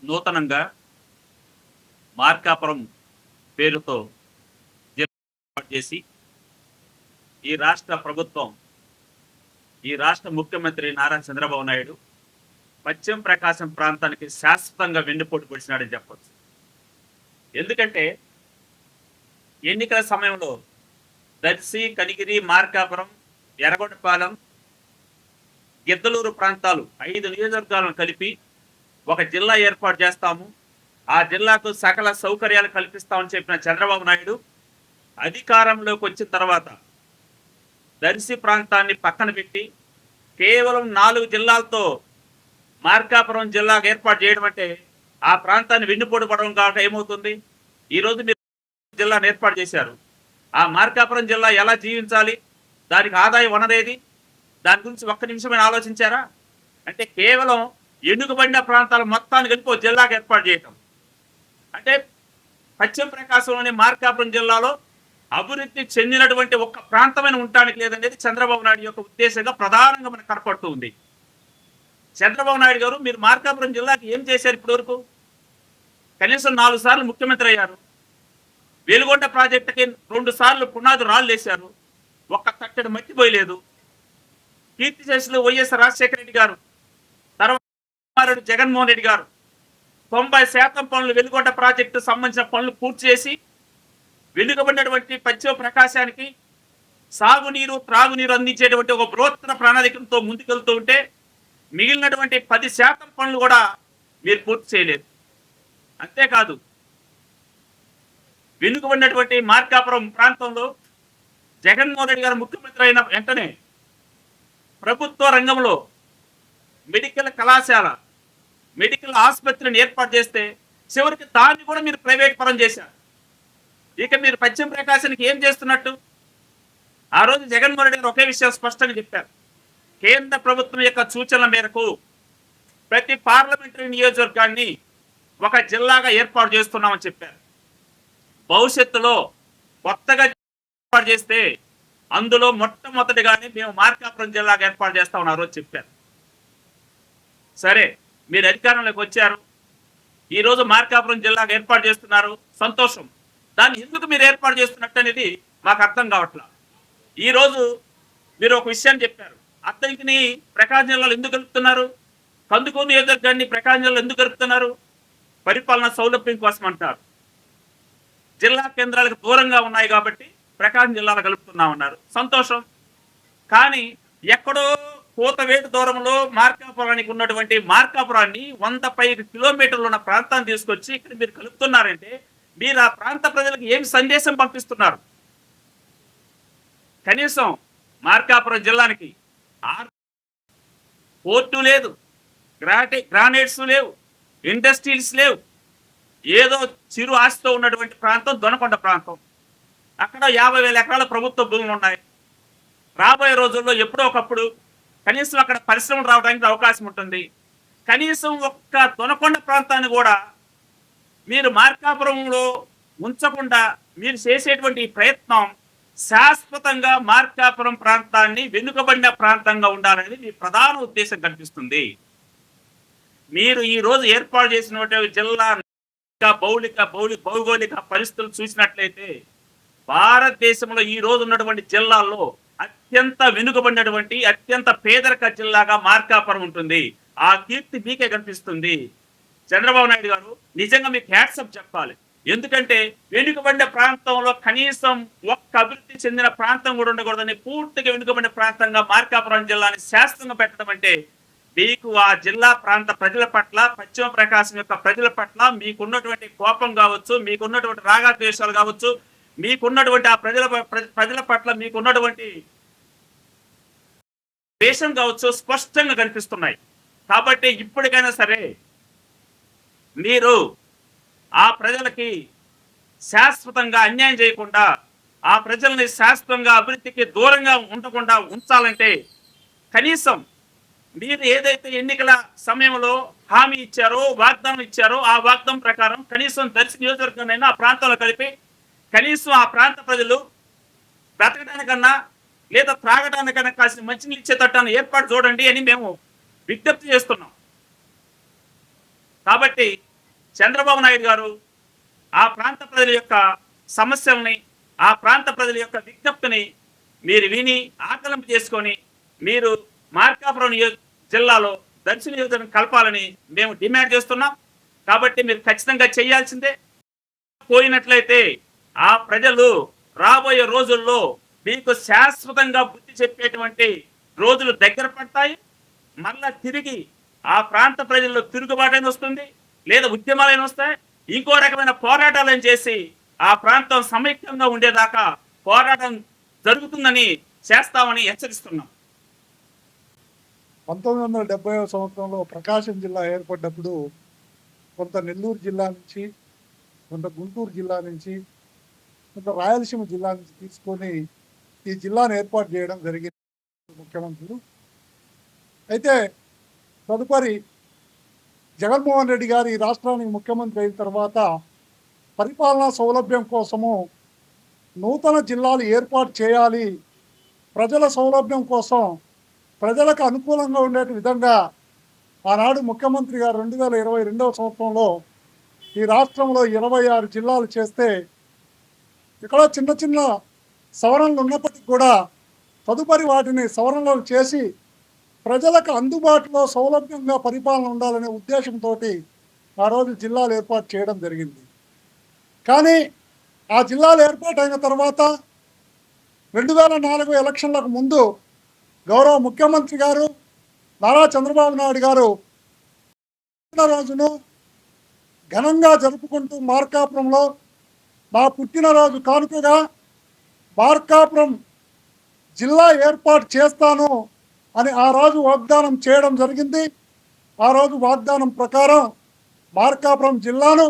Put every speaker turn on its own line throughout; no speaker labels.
నూతనంగా మార్కాపురం పేరుతో జిల్లా ఏర్పాటు చేసి ఈ రాష్ట్ర ప్రభుత్వం, ఈ రాష్ట్ర ముఖ్యమంత్రి నారా చంద్రబాబు నాయుడు పశ్చిమ ప్రకాశం ప్రాంతానికి శాశ్వతంగా వెన్నుపోటు పొడిచినాడని చెప్పొచ్చు. ఎందుకంటే ఎన్నికల సమయంలో దర్శి, కనిగిరి, మార్కాపురం, ఎర్రగొండపాలెం, గిద్దలూరు ప్రాంతాలు 5 నియోజకవర్గాలను కలిపి ఒక జిల్లా ఏర్పాటు చేస్తాము, ఆ జిల్లాకు సకల సౌకర్యాలు కల్పిస్తామని చెప్పిన చంద్రబాబు నాయుడు అధికారంలోకి వచ్చిన తర్వాత దర్శి ప్రాంతాన్ని పక్కన పెట్టి కేవలం 4 జిల్లాలతో మార్కాపురం జిల్లాకు ఏర్పాటు చేయడం అంటే ఆ ప్రాంతాన్ని వెన్నుపోటు పడడం కాక ఏమవుతుంది? ఈరోజు మీరు జిల్లాను ఏర్పాటు చేశారు. ఆ మార్కాపురం జిల్లా ఎలా జీవించాలి, దానికి ఆదాయ వనరేది, దాని గురించి ఒక్క నిమిషమైన ఆలోచించారా? అంటే కేవలం ఎన్నుకబడిన ప్రాంతాల మొత్తాన్ని కలిపి ఒక జిల్లాకు ఏర్పాటు చేయటం అంటే పశ్చిమ ప్రకాశంలోని మార్కాపురం జిల్లాలో అభివృద్ధి చెందినటువంటి ఒక్క ప్రాంతమైన ఉండటానికి లేదనేది చంద్రబాబు నాయుడు యొక్క ఉద్దేశంగా ప్రధానంగా మనకు కనపడుతూ ఉంది. చంద్రబాబు నాయుడు గారు మీరు మార్కాపురం జిల్లాకి ఏం చేశారు ఇప్పటి వరకు? కనీసం 4 సార్లు ముఖ్యమంత్రి అయ్యారు. వెలుగొండ ప్రాజెక్టుకి 2 సార్లు పునాది రాళ్ళు వేశారు, ఒక్క తట్టడి మట్టి పోయలేదు. కీర్తిశేషులు వైఎస్ రాజశేఖర రెడ్డి గారు, తర్వాత జగన్మోహన్ రెడ్డి గారు 90% పనులు వెలుగొండ ప్రాజెక్టు సంబంధించిన పనులు పూర్తి చేసి వెనుకబడినటువంటి పశ్చిమ ప్రకాశానికి సాగునీరు, త్రాగునీరు అందించేటువంటి ఒక బృహత్తర ప్రణాళికలతో ముందుకెళ్తూ ఉంటే మిగిలినటువంటి 10% పనులు కూడా మీరు పూర్తి చేయలేదు. అంతేకాదు వెనుకబడినటువంటి మార్కాపురం ప్రాంతంలో జగన్మోహన్ రెడ్డి గారు ముఖ్యమంత్రి అయిన వెంటనే ప్రభుత్వ రంగంలో మెడికల్ కళాశాల, మెడికల్ ఆసుపత్రిని ఏర్పాటు చేస్తే చివరికి దాన్ని కూడా మీరు ప్రైవేట్ పరం చేశారు. ఇక మీరు పశ్చిమ ప్రకాశానికి ఏం చేస్తున్నట్టు? ఆ రోజు జగన్మోహన్ రెడ్డి గారు ఒకే విషయం స్పష్టంగా చెప్పారు. కేంద్ర ప్రభుత్వం యొక్క సూచనల మేరకు ప్రతి పార్లమెంటరీ నియోజకవర్గాన్ని ఒక జిల్లాగా ఏర్పాటు చేస్తున్నామని చెప్పారు. భవిష్యత్తులో కొత్తగా ఏర్పాటు చేస్తే అందులో మొట్టమొదటిగానే మేము మార్కాపురం జిల్లాగా ఏర్పాటు చేస్తామని ఆ రోజు చెప్పారు. సరే, మీరు అధికారంలోకి వచ్చారు, ఈరోజు మార్కాపురం జిల్లాగా ఏర్పాటు చేస్తున్నారు, సంతోషం. దాన్ని ఎందుకు మీరు ఏర్పాటు చేస్తున్నట్టు అనేది మాకు అర్థం కావట్లా. ఈరోజు మీరు ఒక విషయాన్ని చెప్పారు, అద్దెకిని ప్రకాశం జిల్లాలో ఎందుకు కలుపుతున్నారు, కందుకూరు నియోజకవర్గాన్ని ప్రకాశం జిల్లాలో ఎందుకు కలుపుతున్నారు? పరిపాలన సౌలభ్యం కోసం అంటారు. జిల్లా కేంద్రాలకు దూరంగా ఉన్నాయి కాబట్టి ప్రకాశం జిల్లాలో కలుపుతున్నామన్నారు, సంతోషం. కానీ ఎక్కడో కోతవేటు దూరంలో మార్కాపురానికి ఉన్నటువంటి మార్కాపురాన్ని 100 కిలోమీటర్లు ఉన్న ప్రాంతాన్ని తీసుకొచ్చి ఇక్కడ మీరు కలుపుతున్నారంటే మీరు ఆ ప్రాంత ప్రజలకు ఏం సందేశం పంపిస్తున్నారు? కనీసం మార్కాపురం జిల్లానికి పోర్టు లేదు, గ్రానైట్స్ లేవు, ఇండస్ట్రీస్ లేవు. ఏదో చిరు ఆస్తితో ఉన్నటువంటి ప్రాంతం దొనకొండ ప్రాంతం. అక్కడ 50,000 ఎకరాల ప్రభుత్వ భూములు ఉన్నాయి. రాబోయే రోజుల్లో ఎప్పుడో ఒకప్పుడు కనీసం అక్కడ పరిశ్రమలు రావడానికి అవకాశం ఉంటుంది. కనీసం ఒక్క దొనకొండ ప్రాంతాన్ని కూడా మీరు మార్కాపురంలో ఉంచకుండా మీరు చేసేటువంటి ప్రయత్నం శాశ్వతంగా మార్కాపురం ప్రాంతాన్ని వెనుకబడిన ప్రాంతంగా ఉండాలనేది మీ ప్రధాన ఉద్దేశం కనిపిస్తుంది. మీరు ఈ రోజు ఏర్పాటు చేసినటువంటి జిల్లా భౌగోళిక పరిస్థితులు చూసినట్లయితే భారతదేశంలో ఈ రోజు ఉన్నటువంటి జిల్లాల్లో అత్యంత వెనుకబడినటువంటి అత్యంత పేదరిక జిల్లాగా మార్కాపురం ఉంటుంది. ఆ కీర్తి మీకే కనిపిస్తుంది. చంద్రబాబు నాయుడు గారు నిజంగా మీకు హ్యాట్సప్ చెప్పాలి. ఎందుకంటే వెనుకబడిన ప్రాంతంలో కనీసం ఒక్క అభివృద్ధి చెందిన ప్రాంతం కూడా ఉండకూడదని పూర్తిగా వెనుకబడిన ప్రాంతంగా మార్కాపురం జిల్లాని శాశ్వతంగా పెట్టడం అంటే మీకు ఆ జిల్లా ప్రాంత ప్రజల పట్ల, పశ్చిమ ప్రకాశం యొక్క ప్రజల పట్ల మీకున్నటువంటి కోపం కావచ్చు, మీకున్నటువంటి రాగద్వేషాలు కావచ్చు, మీకున్నటువంటి ఆ ప్రజల పట్ల మీకున్నటువంటి ద్వేషం కావచ్చు స్పష్టంగా కనిపిస్తున్నాయి. కాబట్టి ఇప్పటికైనా సరే మీరు ఆ ప్రజలకి శాశ్వతంగా అన్యాయం చేయకుండా, ఆ ప్రజల్ని శాశ్వతంగా అభివృద్ధికి దూరంగా ఉండకుండా ఉంచాలంటే కనీసం మీరు ఏదైతే ఎన్నికల సమయంలో హామీ ఇచ్చారో, వాగ్దానం ఇచ్చారో ఆ వాగ్దానం ప్రకారం కనీసం దర్శి నియోజకవర్గాన్నైనా ఆ ప్రాంతంలో కలిపి కనీసం ఆ ప్రాంత ప్రజలు బ్రతకడానికన్నా లేదా త్రాగడానికన్నా కాసిన మంచినీళ్ళు ఇచ్చేటట్టు ఏర్పాటు చూడండి అని మేము విజ్ఞప్తి చేస్తున్నాం. కాబట్టి చంద్రబాబు నాయుడు గారు ఆ ప్రాంత ప్రజల యొక్క సమస్యల్ని, ఆ ప్రాంత ప్రజల యొక్క విజ్ఞప్తిని మీరు విని ఆకలింపు చేసుకొని మీరు మార్కాపురం జిల్లాలో దర్శి నియోజకవర్గం కలపాలని మేము డిమాండ్ చేస్తున్నాం. కాబట్టి మీరు ఖచ్చితంగా చేయాల్సిందే. పోయినట్లయితే ఆ ప్రజలు రాబోయే రోజుల్లో మీకు శాశ్వతంగా బుద్ధి చెప్పేటువంటి రోజులు దగ్గర పడతాయి. మళ్ళా తిరిగి ఆ ప్రాంత ప్రజల్లో తిరుగుబాటైన వస్తుంది, లేదా ఉద్యమాలైన వస్తాయి. ఇంకో రకమైన పోరాటాలను చేసి ఆ ప్రాంతం సమైక్యంగా ఉండేదాకా పోరాటం జరుగుతుందని చేస్తామని హెచ్చరిస్తున్నాం.
1970వ సంవత్సరంలో ప్రకాశం జిల్లా ఏర్పడ్డప్పుడు కొంత నెల్లూరు జిల్లా నుంచి, కొంత గుంటూరు జిల్లా నుంచి, కొంత రాయలసీమ జిల్లా నుంచి తీసుకొని ఈ జిల్లాను ఏర్పాటు చేయడం జరిగింది ముఖ్యమంత్రులు. అయితే తదుపరి జగన్మోహన్ రెడ్డి గారు ఈ రాష్ట్రానికి ముఖ్యమంత్రి అయిన తర్వాత పరిపాలనా సౌలభ్యం కోసము నూతన జిల్లాలు ఏర్పాటు చేయాలి, ప్రజల సౌలభ్యం కోసం ప్రజలకు అనుకూలంగా ఉండే విధంగా ఆనాడు ముఖ్యమంత్రి గారు 2022వ సంవత్సరంలో ఈ రాష్ట్రంలో 26 జిల్లాలు చేస్తే, ఇక్కడ చిన్న చిన్న సవరణలు ఉన్నప్పటికీ కూడా తదుపరి వాటిని సవరణలు చేసి ప్రజలకు అందుబాటులో సౌలభ్యంగా పరిపాలన ఉండాలనే ఉద్దేశంతో ఆ రోజు జిల్లాలు ఏర్పాటు చేయడం జరిగింది. కానీ ఆ జిల్లాలు ఏర్పాటైన తర్వాత 2004 ఎలక్షన్లకు ముందు గౌరవ ముఖ్యమంత్రి గారు నారా చంద్రబాబు నాయుడు గారు పుట్టినరోజును ఘనంగా జరుపుకుంటూ మార్కాపురంలో నా పుట్టినరోజు కానుకగా మార్కాపురం జిల్లా ఏర్పాటు చేస్తాను అని ఆ రోజు వాగ్దానం చేయడం జరిగింది. ఆ రోజు వాగ్దానం ప్రకారం మార్కాపురం జిల్లాను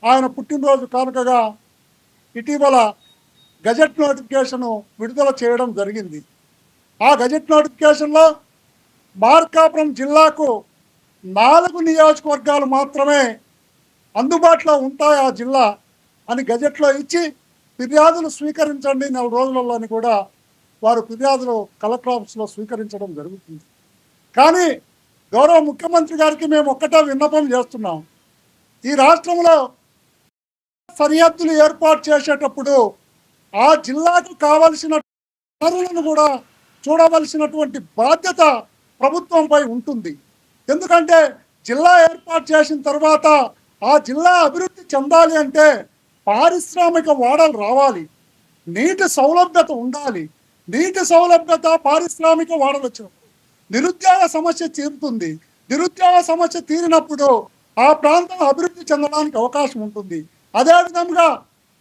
ఆయన పుట్టినరోజు కానుకగా ఇటీవల గజెట్ నోటిఫికేషను విడుదల చేయడం జరిగింది. ఆ గజెట్ నోటిఫికేషన్లో మార్కాపురం జిల్లాకు 4 నియోజకవర్గాలు మాత్రమే అందుబాటులో ఉంటాయి ఆ జిల్లా అని గజెట్లో ఇచ్చి ఫిర్యాదులు స్వీకరించండి 4 రోజులలోని కూడా వారు ఫిర్యాదులు కలెక్టర్ ఆఫీస్లో స్వీకరించడం జరుగుతుంది. కానీ గౌరవ ముఖ్యమంత్రి గారికి మేము ఒక్కటే విన్నపం చేస్తున్నాం. ఈ రాష్ట్రంలో సరిహద్దులు ఏర్పాటు చేసేటప్పుడు ఆ జిల్లాకు కావలసిన వనరులను కూడా చూడవలసినటువంటి బాధ్యత ప్రభుత్వంపై ఉంటుంది. ఎందుకంటే జిల్లా ఏర్పాటు చేసిన తర్వాత ఆ జిల్లా అభివృద్ధి చెందాలి అంటే పారిశ్రామిక వాడలు రావాలి, నీటి సౌలభ్యత ఉండాలి. నీటి సౌలభ్యత, పారిశ్రామిక వాడలు వచ్చినప్పుడు నిరుద్యోగ సమస్య తీరుతుంది. నిరుద్యోగ సమస్య తీరినప్పుడు ఆ ప్రాంతం అభివృద్ధి చెందడానికి అవకాశం ఉంటుంది. అదేవిధంగా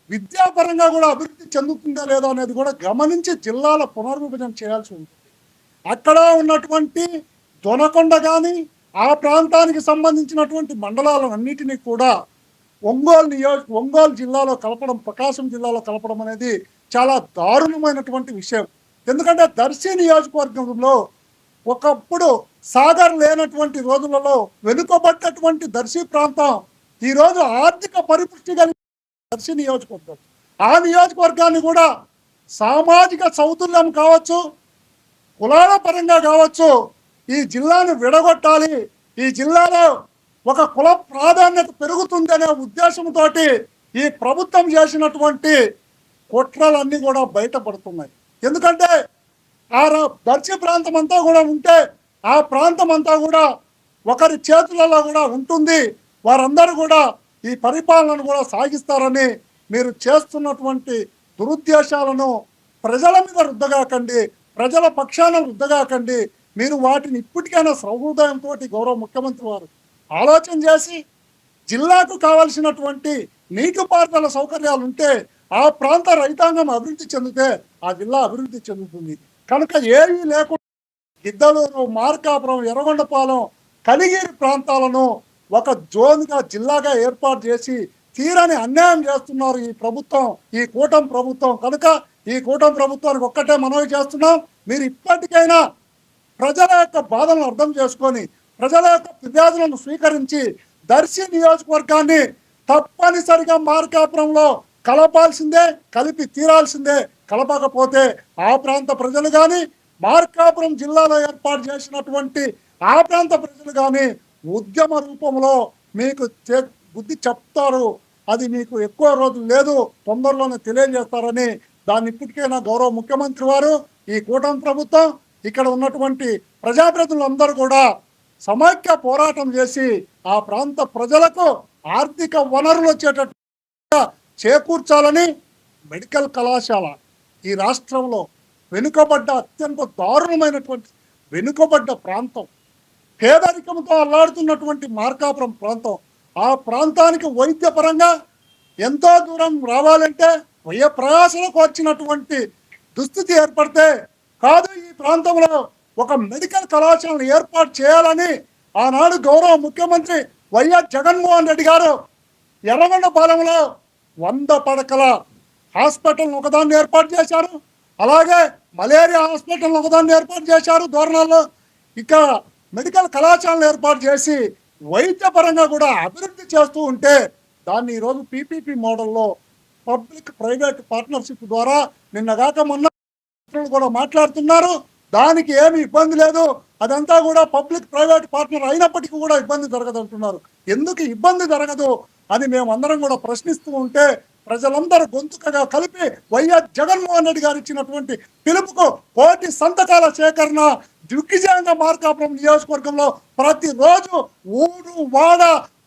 విద్యాపరంగా కూడా అభివృద్ధి చెందుతుందా లేదా అనేది కూడా గమనించి జిల్లాల పునర్విభజన చేయాల్సి ఉంటుంది. అక్కడ ఉన్నటువంటి దొనకొండ కానీ ఆ ప్రాంతానికి సంబంధించినటువంటి మండలాలన్నిటినీ కూడా ఒంగోలు జిల్లాలో కలపడం, ప్రకాశం జిల్లాలో కలపడం అనేది చాలా దారుణమైనటువంటి విషయం. ఎందుకంటే దర్శి నియోజకవర్గంలో ఒకప్పుడు సాగర్ లేనటువంటి రోజులలో వెనుకబడ్డటువంటి దర్శి ప్రాంతం ఈరోజు ఆర్థిక పరిపుష్టి కలిగి దర్శి నియోజకవర్గం. ఆ నియోజకవర్గాన్ని కూడా సామాజిక సౌతుల్యం కావచ్చు, కులాల పరంగా కావచ్చు, ఈ జిల్లాను విడగొట్టాలి, ఈ జిల్లాలో ఒక కుల ప్రాధాన్యత పెరుగుతుందనే ఉద్దేశంతో ఈ ప్రభుత్వం చేసినటువంటి కుట్రలన్నీ కూడా బయటపడుతున్నాయి. ఎందుకంటే ఆ దర్శి ప్రాంతం అంతా కూడా ఉంటే ఆ ప్రాంతం అంతా కూడా ఒకరి చేతులలో కూడా ఉంటుంది. వారందరూ కూడా ఈ పరిపాలనను కూడా సాగిస్తారని మీరు చేస్తున్నటువంటి దురుద్దేశాలను ప్రజల మీద రుద్దగాకండి, ప్రజల పక్షాన రుద్దగాకండి. మీరు వాటిని ఇప్పటికైనా సహృదయంతో గౌరవ ముఖ్యమంత్రి వారు ఆలోచన చేసి జిల్లాకు కావలసినటువంటి నీటిపారుదల సౌకర్యాలు ఉంటే ఆ ప్రాంత రైతాంగం అభివృద్ధి చెందితే ఆ జిల్లా అభివృద్ధి చెందుతుంది. కనుక ఏమీ లేకుండా గిద్దలూరు, మార్కాపురం, ఎర్రగొండపాలెం, కలిగిరి ప్రాంతాలను ఒక జోన్గా జిల్లాగా ఏర్పాటు చేసి తీరని అన్యాయం చేస్తున్నారు ఈ ప్రభుత్వం, ఈ కూటమి ప్రభుత్వం. కనుక ఈ కూటమి ప్రభుత్వానికి ఒక్కటే మనవి చేస్తున్నాం, మీరు ఇప్పటికైనా ప్రజల యొక్క బాధలను అర్థం చేసుకొని ప్రజల యొక్క ఫిర్యాదులను స్వీకరించి దర్శి నియోజకవర్గాన్ని తప్పనిసరిగా మార్కాపురంలో కలపాల్సిందే, కలిపి తీరాల్సిందే. కలపకపోతే ఆ ప్రాంత ప్రజలు కానీ మార్కాపురం జిల్లాలో ఏర్పాటు చేసినటువంటి ఆ ప్రాంత ప్రజలు కానీ ఉద్యమ రూపంలో మీకు బుద్ధి చెప్తారు. అది మీకు ఎక్కువ రోజులు లేదు, తొందరలోనే తెలియజేస్తారని దాన్ని ఇప్పటికైనా గౌరవ ముఖ్యమంత్రి వారు, ఈ కూటమి ప్రభుత్వం, ఇక్కడ ఉన్నటువంటి ప్రజాప్రతినిధులందరూ కూడా సమైక్య పోరాటం చేసి ఆ ప్రాంత ప్రజలకు ఆర్థిక వనరులు వచ్చేటట్టు చేకూర్చాలని మెడికల్ కళాశాల ఈ రాష్ట్రంలో వెనుకబడ్డ అత్యంత దారుణమైనటువంటి వెనుకబడ్డ ప్రాంతం, పేదరికంతో అల్లాడుతున్నటువంటి మార్కాపురం ప్రాంతం, ఆ ప్రాంతానికి వైద్యపరంగా ఎంతో దూరం రావాలంటే ప్రయాసలకు వచ్చినటువంటి దుస్థితి ఏర్పడితే కాదు ఈ ప్రాంతంలో ఒక మెడికల్ కళాశాలను ఏర్పాటు చేయాలని ఆనాడు గౌరవ ముఖ్యమంత్రి వైఎస్ జగన్మోహన్ రెడ్డి గారు ఎర్రగొండపాలెంలో 100 పడకల హాస్పిటల్ ఒకదాన్ని ఏర్పాటు చేశారు. అలాగే మలేరియా హాస్పిటల్ ఒకదాన్ని ఏర్పాటు చేశారు దోరణాల్లో. ఇక మెడికల్ కళాశాలను ఏర్పాటు చేసి వైద్యపరంగా కూడా అభివృద్ధి చేస్తూ ఉంటే దాన్ని ఈరోజు పీపీపీ మోడల్లో పబ్లిక్ ప్రైవేట్ పార్ట్నర్షిప్ ద్వారా నిన్నగాక మొన్న కూడా మాట్లాడుతున్నారు. దానికి ఏమి ఇబ్బంది లేదు, అదంతా కూడా పబ్లిక్ ప్రైవేట్ పార్ట్నర్ అయినప్పటికీ కూడా ఇబ్బంది జరగదంటున్నారు. ఎందుకు ఇబ్బంది జరగదు అని మేమందరం కూడా ప్రశ్నిస్తూ ఉంటే ప్రజలందరూ గొంతుకగా కలిపి వైఎస్ జగన్మోహన్ రెడ్డి గారు ఇచ్చినటువంటి పిలుపుకు కోటి సంతకాల సేకరణ దిగ్విజయంగా మార్కాపురం నియోజకవర్గంలో ప్రతిరోజు ఊరు వాడ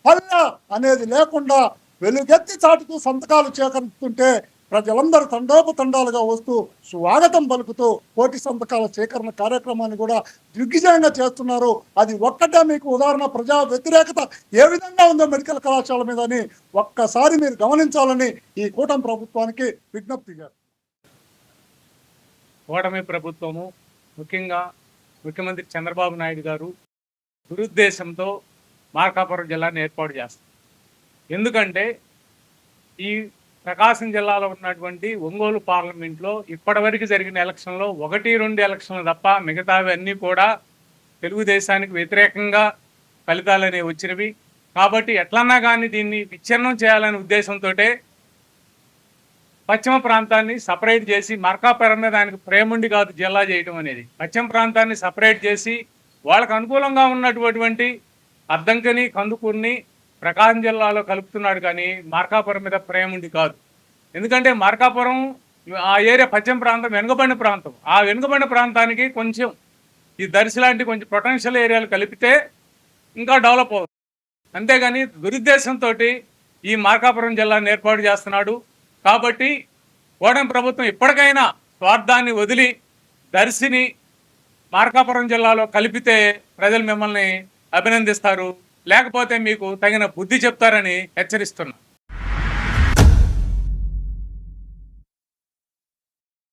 పల్లె అనేది లేకుండా వెలుగెత్తి చాటుతూ సంతకాలు సేకరిస్తుంటే ప్రజలందరూ తండోపతండాలుగా వస్తూ స్వాగతం పలుకుతూ కోటి సంతకాల సేకరణ కార్యక్రమాన్ని కూడా దిగ్విజయంగా చేస్తున్నారు. అది ఒక్కటే మీకు ఉదాహరణ. ప్రజా వ్యతిరేకత ఏ విధంగా ఉందో మెడికల్ కళాశాల మీద అని ఒక్కసారి మీరు గమనించాలని ఈ కూటమి ప్రభుత్వానికి విజ్ఞప్తి చేస్తారు.
కూటమి ప్రభుత్వము ముఖ్యంగా ముఖ్యమంత్రి చంద్రబాబు నాయుడు గారు దురుద్దేశంతో మార్కాపురం జిల్లాను ఏర్పాటు చేస్తారు. ఎందుకంటే ఈ ప్రకాశం జిల్లాలో ఉన్నటువంటి ఒంగోలు పార్లమెంట్లో ఇప్పటివరకు జరిగిన ఎలక్షన్లో 1-2 ఎలక్షన్లు తప్ప మిగతావి అన్నీ కూడా తెలుగుదేశానికి వ్యతిరేకంగా ఫలితాలనే వచ్చినవి. కాబట్టి ఎట్లన్నా కానీ దీన్ని విచ్ఛిన్నం చేయాలనే ఉద్దేశంతో పశ్చిమ ప్రాంతాన్ని సపరేట్ చేసి మార్కాపురం మీద దానికి ప్రేముండి కాదు జిల్లా చేయటం అనేది. పశ్చిమ ప్రాంతాన్ని సపరేట్ చేసి వాళ్ళకు అనుకూలంగా ఉన్నటువంటి అద్దంకిని కందుకూరిని ప్రకాశం జిల్లాలో కలుపుతున్నాడు, కానీ మార్కాపురం మీద ప్రేమ ఉండి కాదు. ఎందుకంటే మార్కాపురం ఆ ఏరియా పశ్చిమ ప్రాంతం వెనుకబడిన ప్రాంతం. ఆ వెనుకబడిన ప్రాంతానికి కొంచెం ఈ దర్శి లాంటి కొంచెం పొటెన్షియల్ ఏరియాలు కలిపితే ఇంకా డెవలప్ అవుతుంది. అంతేగాని దురుద్దేశంతో ఈ మార్కాపురం జిల్లాను ఏర్పాటు చేస్తున్నాడు. కాబట్టి కూటమి ప్రభుత్వం ఇప్పటికైనా స్వార్థాన్ని వదిలి దర్శిని మార్కాపురం జిల్లాలో కలిపితే ప్రజలు మిమ్మల్ని అభినందిస్తారు, లేకపోతే మీకు తగిన బుద్ధి చెప్తారని హెచ్చరిస్తున్నా.